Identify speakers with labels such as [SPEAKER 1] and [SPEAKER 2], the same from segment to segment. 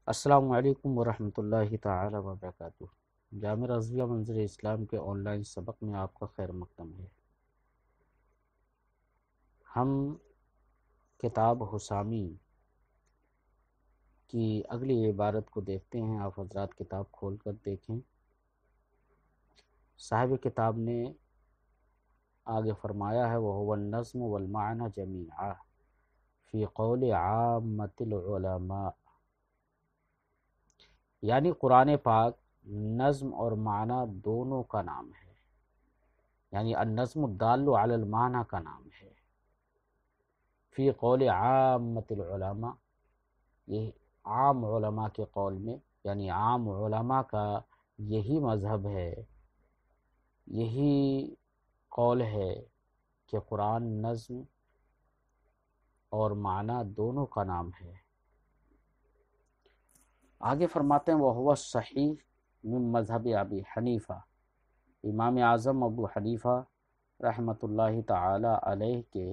[SPEAKER 1] السلام علیکم ورحمۃ اللہ تعالی وبرکاتہ۔ جامعہ رضویہ منظر اسلام کے آن لائن سبق میں آپ کا خیر مقدم ہے۔ ہم کتاب حسامی کی اگلی عبارت کو دیکھتے ہیں۔ آپ حضرات کتاب کھول کر دیکھیں۔ صاحب کتاب نے آگے فرمایا ہے وَهُوَ النظم والمعنى جميعا فی قول عامۃ العلماء، یعنی قرآن پاک نظم اور معنی دونوں کا نام ہے، یعنی النظم الدال علی المعنی کا نام ہے۔ فی قول عامۃ العلماء، یہ عام علماء کے قول میں، یعنی عام علماء کا یہی مذہب ہے، یہی قول ہے کہ قرآن نظم اور معنی دونوں کا نام ہے۔ آگے فرماتے ہیں وَهُوَ الصحیح من مذہب ابی حنیفہ، امام اعظم ابو حنیفہ رحمۃ اللہ تعالی علیہ کے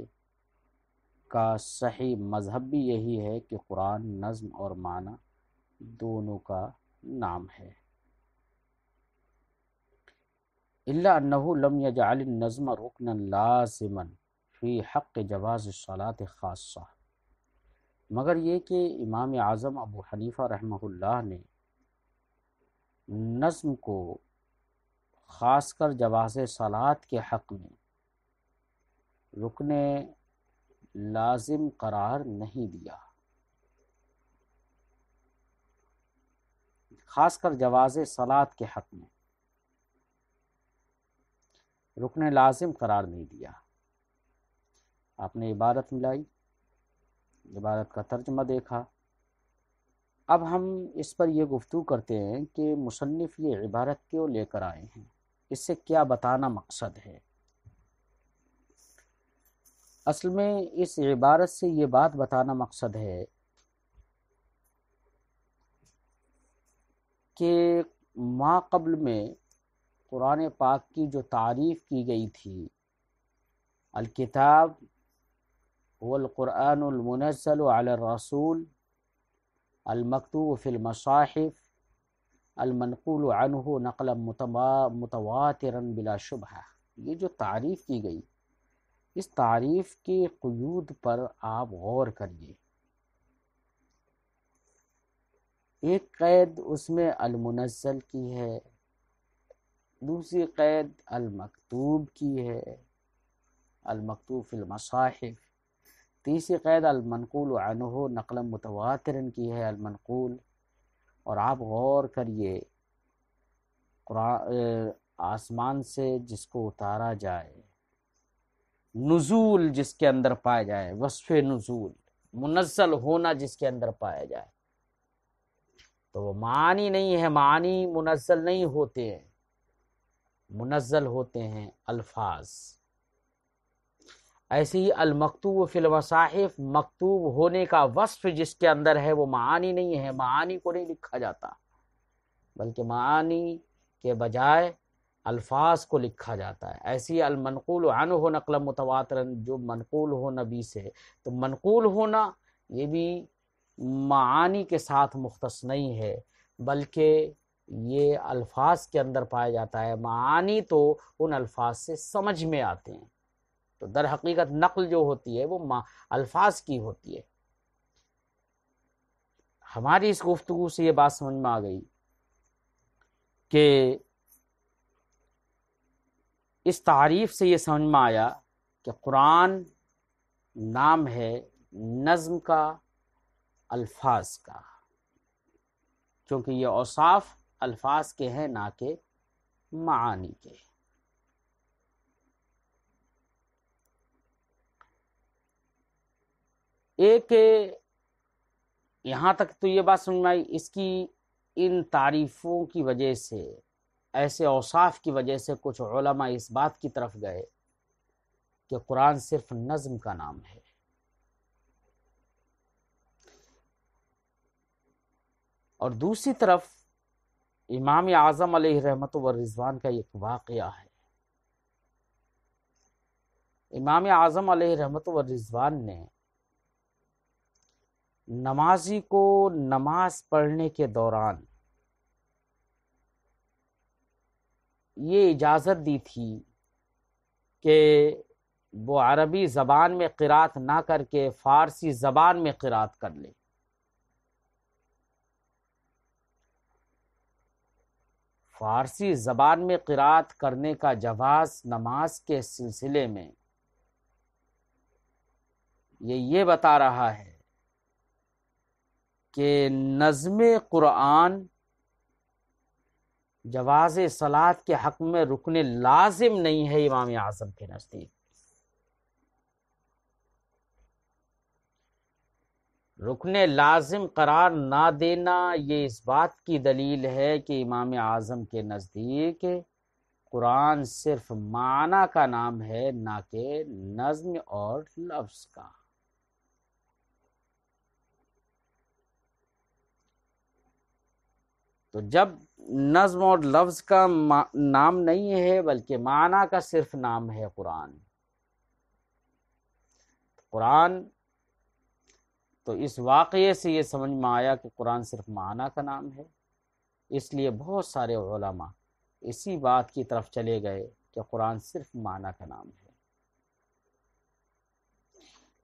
[SPEAKER 1] کا صحیح مذہب بھی یہی ہے کہ قرآن نظم اور معنی دونوں کا نام ہے۔ الا انہ لم یجعل النظم رکنا لازما فی حق جواز الصلاۃ خاصہ، مگر یہ کہ امام اعظم ابو حنیفہ رحمہ اللہ نے نظم کو خاص کر جواز صلاۃ کے حق میں رکن لازم قرار نہیں دیا، خاص کر جواز صلاۃ کے حق میں رکن لازم قرار نہیں دیا۔ آپ نے عبارت ملائی، عبارت کا ترجمہ دیکھا۔ اب ہم اس پر یہ گفتگو کرتے ہیں کہ مصنف یہ عبارت کیوں لے کر آئے ہیں، اس سے کیا بتانا مقصد ہے۔ اصل میں اس عبارت سے یہ بات بتانا مقصد ہے کہ ما قبل میں قرآن پاک کی جو تعریف کی گئی تھی، الکتاب والقرآن المنزل علی الرسول المکتوب فی المصاحف المنقول عنہ نقلا متواترا بلا شبہ، یہ جو تعریف کی گئی، اس تعریف کے قیود پر آپ غور کریے۔ ایک قید اس میں المنزل کی ہے، دوسری قید المکتوب کی ہے، المکتوب فی المصاحف، تیسری قید المنقول عنہ نقلا متواترا کی ہے، المنقول۔ اور آپ غور کریے، آسمان سے جس کو اتارا جائے، نزول جس کے اندر پایا جائے، وصف نزول، منزل ہونا جس کے اندر پایا جائے، تو وہ معانی نہیں ہے، معانی منزل نہیں ہوتے ہیں، منزل ہوتے ہیں الفاظ۔ ایسے ہی المکتوب فی المصاحف، مکتوب ہونے کا وصف جس کے اندر ہے وہ معانی نہیں ہے، معانی کو نہیں لکھا جاتا، بلکہ معانی کے بجائے الفاظ کو لکھا جاتا ہے۔ ایسی المنقول عنہ نقلا متواترا، جو منقول ہو نبی سے، تو منقول ہونا یہ بھی معانی کے ساتھ مختص نہیں ہے، بلکہ یہ الفاظ کے اندر پایا جاتا ہے۔ معانی تو ان الفاظ سے سمجھ میں آتے ہیں، تو در حقیقت نقل جو ہوتی ہے وہ الفاظ کی ہوتی ہے۔ ہماری اس گفتگو سے یہ بات سمجھ میں آ گئی کہ اس تعریف سے یہ سمجھ میں آیا کہ قرآن نام ہے نظم کا، الفاظ کا، کیونکہ یہ اوصاف الفاظ کے ہیں نہ کہ معانی کے۔ ایک یہاں تک تو یہ بات سمجھ میں آئی، اس کی ان تعریفوں کی وجہ سے، ایسے اوصاف کی وجہ سے کچھ علماء اس بات کی طرف گئے کہ قرآن صرف نظم کا نام ہے۔ اور دوسری طرف امام اعظم علیہ رحمت و رضوان کا ایک واقعہ ہے۔ امام اعظم علیہ رحمت و رضوان نے نمازی کو نماز پڑھنے کے دوران یہ اجازت دی تھی کہ وہ عربی زبان میں قرات نہ کر کے فارسی زبان میں قرات کر لے۔ فارسی زبان میں قرات کرنے کا جواز نماز کے سلسلے میں یہ بتا رہا ہے کہ نظم قرآن جواز صلاۃ کے حق میں رکن لازم نہیں ہے امام اعظم کے نزدیک۔ رکن لازم قرار نہ دینا یہ اس بات کی دلیل ہے کہ امام اعظم کے نزدیک قرآن صرف معنی کا نام ہے، نہ کہ نظم اور لفظ کا۔ تو جب نظم اور لفظ کا نام نہیں ہے بلکہ معنی کا صرف نام ہے قرآن، تو اس واقعے سے یہ سمجھ میں آیا کہ قرآن صرف معنی کا نام ہے، اس لیے بہت سارے علماء اسی بات کی طرف چلے گئے کہ قرآن صرف معنی کا نام ہے۔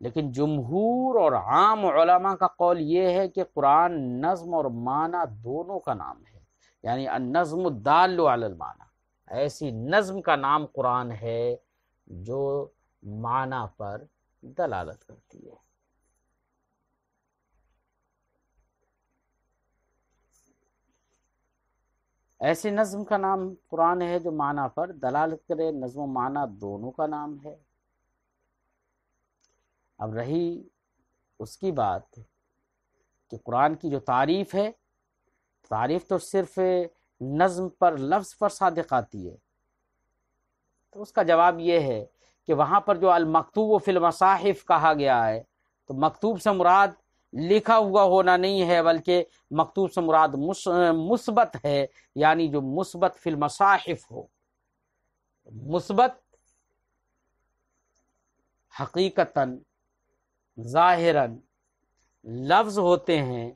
[SPEAKER 1] لیکن جمہور اور عام علماء کا قول یہ ہے کہ قرآن نظم اور معنی دونوں کا نام ہے، یعنی النظم الدال علی المعنی، ایسی نظم کا نام قرآن ہے جو معنی پر دلالت کرتی ہے۔ ایسی نظم کا نام قرآن ہے جو معنی پر دلالت کرے، نظم و معنی دونوں کا نام ہے۔ اب رہی اس کی بات کہ قرآن کی جو تعریف ہے، تعریف تو صرف نظم پر لفظ پر صادق آتی ہے، تو اس کا جواب یہ ہے کہ وہاں پر جو المکتوب فی المصاحف کہا گیا ہے، تو مکتوب سے مراد لکھا ہوا ہونا نہیں ہے بلکہ مکتوب سے مراد مثبت ہے، یعنی جو مثبت فی المصاحف ہو۔ مثبت حقیقتاً ظاہراً لفظ ہوتے ہیں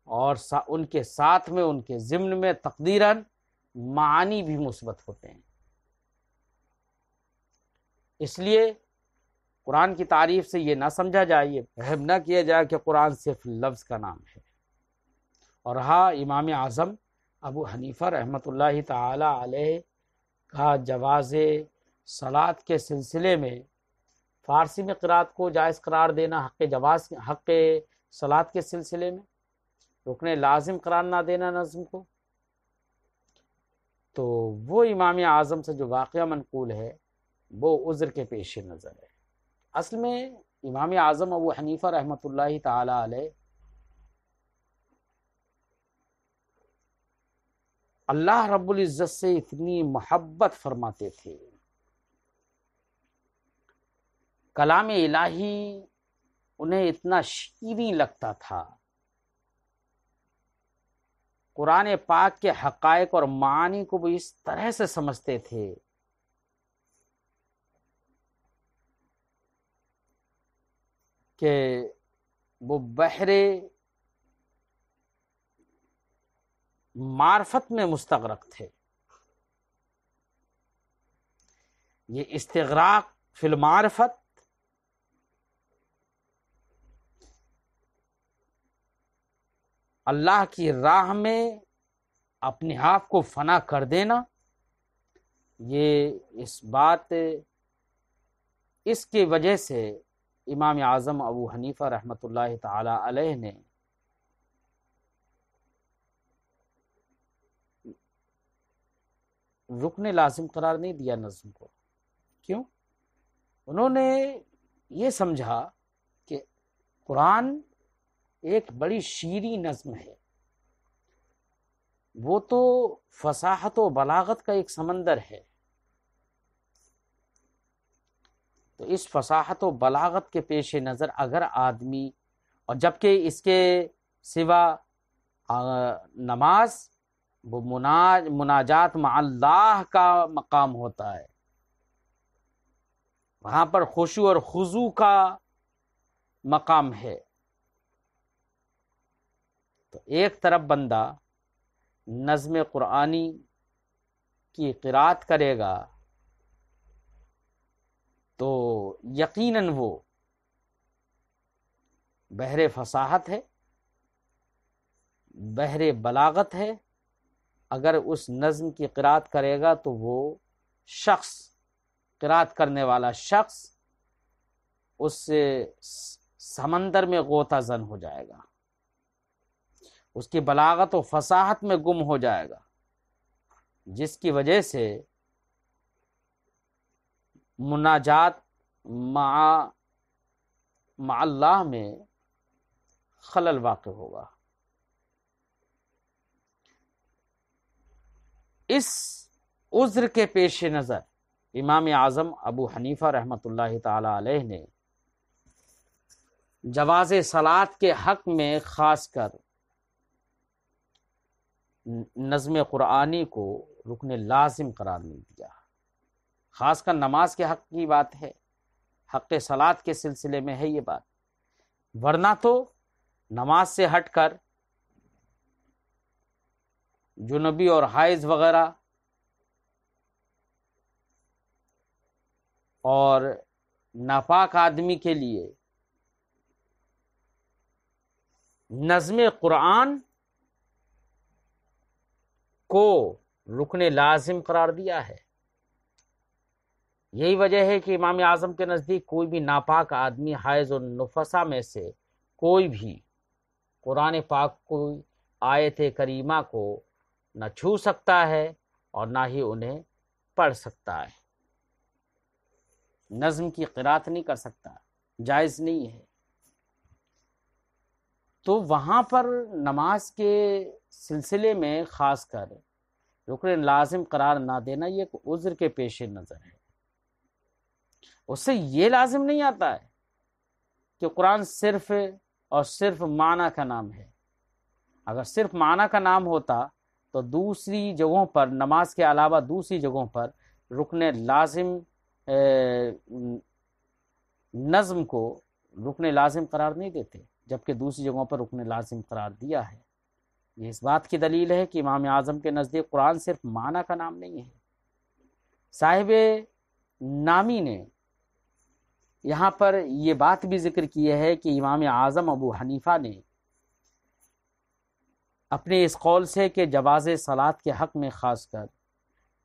[SPEAKER 1] اور ان کے ساتھ میں ان کے ضمن میں تقدیراً معانی بھی مثبت ہوتے ہیں۔ اس لیے قرآن کی تعریف سے یہ نہ سمجھا جائے، یہ فہم نہ کیا جائے کہ قرآن صرف لفظ کا نام ہے۔ اور ہاں، امام اعظم ابو حنیفہ رحمۃ اللہ تعالی علیہ کا جواز صلاۃ کے سلسلے میں فارسی میں قرات کو جائز قرار دینا، حق صلاۃ کے سلسلے میں رکن لازم قرار نہ دینا نظم کو، تو وہ امام اعظم سے جو واقعہ منقول ہے وہ عذر کے پیش نظر ہے۔ اصل میں امام اعظم ابو حنیفہ رحمۃ اللہ تعالی علیہ اللہ رب العزت سے اتنی محبت فرماتے تھے، کلام الہی انہیں اتنا شیریں لگتا تھا، قرآن پاک کے حقائق اور معانی کو وہ اس طرح سے سمجھتے تھے کہ وہ بحر معرفت میں مستغرق تھے۔ یہ استغراق فی المعرفت اللہ کی راہ میں اپنے آپ کو فنا کر دینا، یہ اس کی وجہ سے امام اعظم ابو حنیفہ رحمۃ اللہ تعالی علیہ نے رکن لازم قرار نہیں دیا نظم کو۔ کیوں؟ انہوں نے یہ سمجھا کہ قرآن ایک بڑی شیریں نظم ہے، وہ تو فصاحت و بلاغت کا ایک سمندر ہے، تو اس فصاحت و بلاغت کے پیش نظر اگر آدمی، اور جبکہ اس کے سوا نماز وہ مناجات مع اللہ کا مقام ہوتا ہے، وہاں پر خشوع اور خضوع کا مقام ہے، تو ایک طرف بندہ نظم قرآنی کی قرات کرے گا تو یقیناً وہ بحر فصاحت ہے، بحر بلاغت ہے۔ اگر اس نظم کی قرات کرے گا تو وہ شخص، قرات کرنے والا شخص اس سمندر میں غوطہ زن ہو جائے گا، اس کی بلاغت و فصاحت میں گم ہو جائے گا، جس کی وجہ سے مناجات مع اللہ میں خلل واقع ہوگا۔ اس عذر کے پیش نظر امام اعظم ابو حنیفہ رحمۃ اللہ تعالی علیہ نے جواز صلاۃ کے حق میں خاص کر نظم قرآنی کو رکن لازم قرار نہیں دیا۔ خاص کر نماز کے حق کی بات ہے، حق صلاۃ کے سلسلے میں ہے یہ بات، ورنہ تو نماز سے ہٹ کر جنبی اور حائض وغیرہ اور ناپاک آدمی کے لیے نظم قرآن کو رکن لازم قرار دیا ہے۔ یہی وجہ ہے کہ امام اعظم کے نزدیک کوئی بھی ناپاک آدمی حائض و نفسا میں سے کوئی بھی قرآن پاک کو آیت کریمہ کو نہ چھو سکتا ہے اور نہ ہی انہیں پڑھ سکتا ہے، نظم کی قرات نہیں کر سکتا، جائز نہیں ہے۔ تو وہاں پر نماز کے سلسلے میں خاص کر رکن لازم قرار نہ دینا یہ ایک عذر کے پیش نظر ہے۔ اس سے یہ لازم نہیں آتا ہے کہ قرآن صرف اور صرف معنی کا نام ہے۔ اگر صرف معنی کا نام ہوتا تو دوسری جگہوں پر، نماز کے علاوہ دوسری جگہوں پر رکن لازم نظم کو رکن لازم قرار نہیں دیتے، جبکہ دوسری جگہوں پر رکن لازم قرار دیا ہے۔ یہ اس بات کی دلیل ہے کہ امام اعظم کے نزدیک قرآن صرف معنی کا نام نہیں ہے۔ صاحب نامی نے یہاں پر یہ بات بھی ذکر کی ہے کہ امام اعظم ابو حنیفہ نے اپنے اس قول سے کہ جواز صلاۃ کے حق میں خاص کر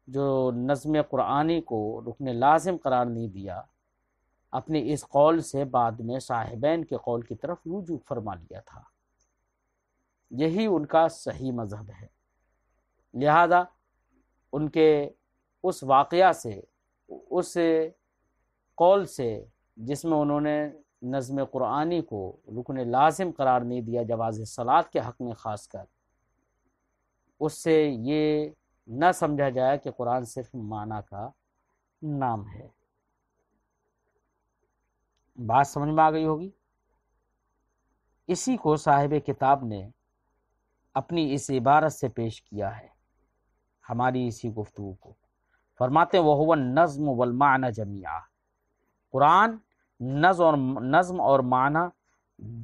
[SPEAKER 1] جو نظم قرآنی کو رکن لازم قرار نہیں دیا، اپنے اس قول سے بعد میں صاحبین کے قول کی طرف رجوع فرما لیا تھا۔ یہی ان کا صحیح مذہب ہے۔ لہذا ان کے اس واقعہ سے، اس قول سے جس میں انہوں نے نظم قرآنی کو رکن لازم قرار نہیں دیا جواز صلاۃ کے حق میں خاص کر، اس سے یہ نہ سمجھا جائے کہ قرآن صرف معنی کا نام ہے۔ بات سمجھ میں آ گئی ہوگی۔ اسی کو صاحب کتاب نے اپنی اس عبارت سے پیش کیا ہے ہماری اسی گفتگو کو۔ فرماتے ہیں وَهُوَ النَّظْمُ وَالْمَعْنَى جَمِيعًا، قرآن نظم اور معنی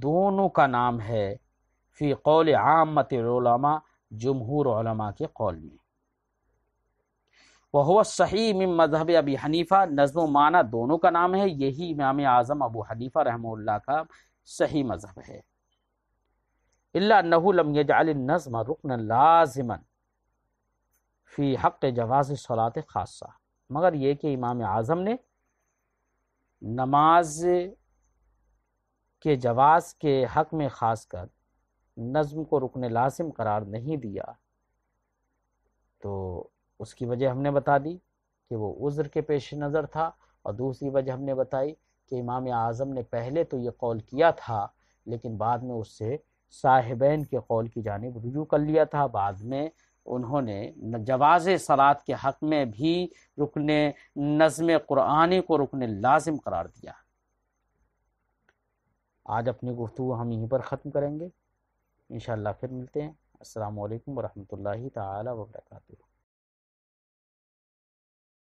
[SPEAKER 1] دونوں کا نام ہے، فی قول عامت العلماء، جمہور علماء کے قول میں۔ وَهُوَ الصحیح من مذہب ابی حنیفہ، نظم و معنی دونوں کا نام ہے، یہی امام اعظم ابو حنیفہ رحمہ اللہ کا صحیح مذہب ہے۔ الا انہ لم یجعل النظم رکنا لازما فی حق جواز الصلاۃ خاصہ، مگر یہ کہ امام اعظم نے نماز کے جواز کے حق میں خاص کر نظم کو رکن لازم قرار نہیں دیا، تو اس کی وجہ ہم نے بتا دی کہ وہ عذر کے پیش نظر تھا، اور دوسری وجہ ہم نے بتائی کہ امام اعظم نے پہلے تو یہ قول کیا تھا لیکن بعد میں اس سے صاحبین کے قول کی جانب رجوع کر لیا تھا، بعد میں انہوں نے جواز صلاۃ کے حق میں بھی رکن نظم قرآنی کو رکن لازم قرار دیا۔ آج اپنی گفتگو ہم یہیں پر ختم کریں گے، انشاءاللہ پھر ملتے ہیں۔ السلام علیکم ورحمۃ اللہ تعالی وبرکاتہ۔